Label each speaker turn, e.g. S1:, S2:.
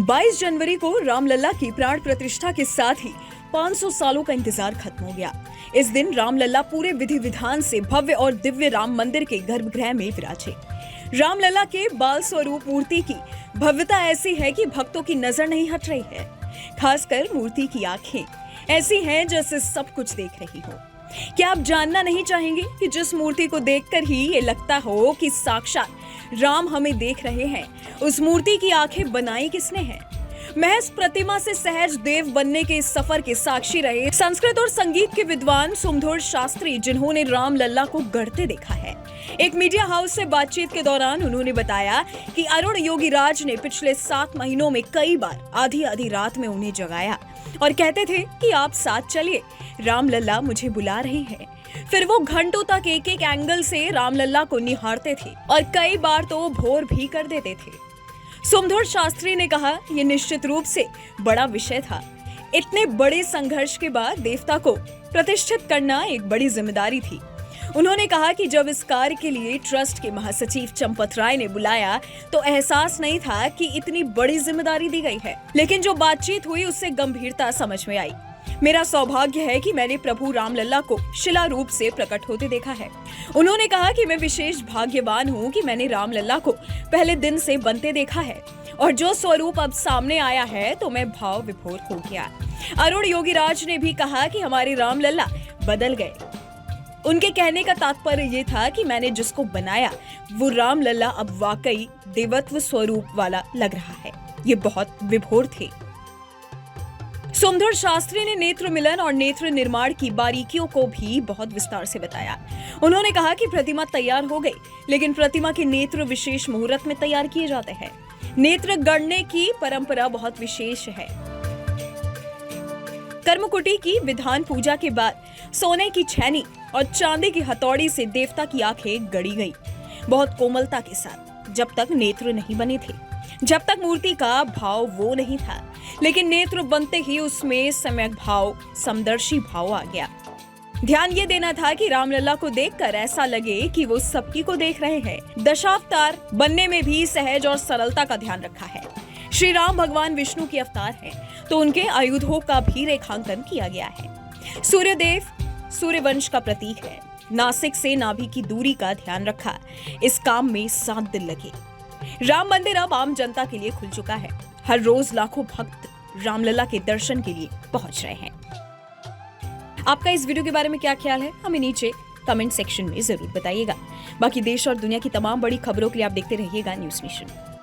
S1: 22 जनवरी को रामलला की प्राण प्रतिष्ठा के साथ ही 500 सालों का इंतजार खत्म हो गया। इस दिन रामलला पूरे विधि विधान से भव्य और दिव्य राम मंदिर के गर्भगृह में विराजे। रामलला के बाल स्वरूप मूर्ति की भव्यता ऐसी है कि भक्तों की नजर नहीं हट रही है। खासकर मूर्ति की आंखें ऐसी हैं जैसे सब कुछ देख रही हो। क्या आप जानना नहीं चाहेंगे कि जिस मूर्ति को देखकर ही ये लगता हो कि साक्षात राम हमें देख रहे हैं, उस मूर्ति की आंखें बनाई किसने हैं? महज प्रतिमा से सहज देव बनने के इस सफर के साक्षी रहे संस्कृत और संगीत के विद्वान सुमधुर शास्त्री, जिन्होंने रामलला को गढ़ते देखा है। एक मीडिया हाउस से बातचीत के दौरान उन्होंने बताया कि अरुण योगीराज ने पिछले 7 महीनों में कई बार आधी आधी रात में उन्हें जगाया और कहते थे कि आप साथ चलिए, रामलला मुझे बुला रही है। फिर वो घंटों तक एक एक एंगल से रामलला को निहारते थे और कई बार तो भोर भी कर देते थे। सुमधुर शास्त्री ने कहा, यह निश्चित रूप से बड़ा विषय था। इतने बड़े संघर्ष के बाद देवता को प्रतिष्ठित करना एक बड़ी जिम्मेदारी थी। उन्होंने कहा कि जब इस कार्य के लिए ट्रस्ट के महासचिव चंपत राय ने बुलाया तो एहसास नहीं था कि इतनी बड़ी जिम्मेदारी दी गई है, लेकिन जो बातचीत हुई उससे गंभीरता समझ में आई। मेरा सौभाग्य है कि मैंने प्रभु रामलला को शिला रूप से प्रकट होते देखा है। उन्होंने कहा कि मैं विशेष भाग्यवान हूँ कि मैंने रामलला को पहले दिन से बनते देखा है और जो स्वरूप अब सामने आया है तो मैं भाव विभोर हो गया। अरुण योगीराज ने भी कहा कि हमारे रामलला बदल गए। उनके कहने का तात्पर्य ये था कि मैंने जिसको बनाया वो रामलला अब वाकई देवत्व स्वरूप वाला लग रहा है। ये बहुत विभोर थे। सुमधुर शास्त्री ने नेत्र मिलन और नेत्र निर्माण की बारीकियों को भी बहुत विस्तार से बताया। उन्होंने कहा कि प्रतिमा तैयार हो गई, लेकिन प्रतिमा के नेत्र विशेष मुहूर्त में तैयार किए जाते हैं। नेत्र गढ़ने की परंपरा बहुत विशेष है। कर्मकुटी की विधान पूजा के बाद सोने की छैनी और चांदी की हथौड़ी से देवता की आंखें गढ़ी गई, बहुत कोमलता के साथ। जब तक नेत्र नहीं बने थे, जब तक मूर्ति का भाव वो नहीं था, लेकिन नेत्र बनते ही उसमें सम्यक भाव, समदर्शी भाव आ गया। ध्यान ये देना था कि रामलला को देखकर ऐसा लगे कि वो सबकी को देख रहे हैं। दशावतार बनने में भी सहज और सरलता का ध्यान रखा है। श्री राम भगवान विष्णु के अवतार हैं, तो उनके आयुधों का भी रेखांकन किया गया है। सूर्यदेव सूर्यवंश का प्रतीक है। नासिक से नाभि की दूरी का ध्यान रखा। इस काम में 7 दिन लगे। राम मंदिर अब आम जनता के लिए खुल चुका है। हर रोज लाखों भक्त रामलला के दर्शन के लिए पहुंच रहे हैं। आपका इस वीडियो के बारे में क्या ख्याल है, हमें नीचे कमेंट सेक्शन में जरूर बताइएगा। बाकी देश और दुनिया की तमाम बड़ी खबरों के लिए आप देखते रहिएगा न्यूज़ नेशन।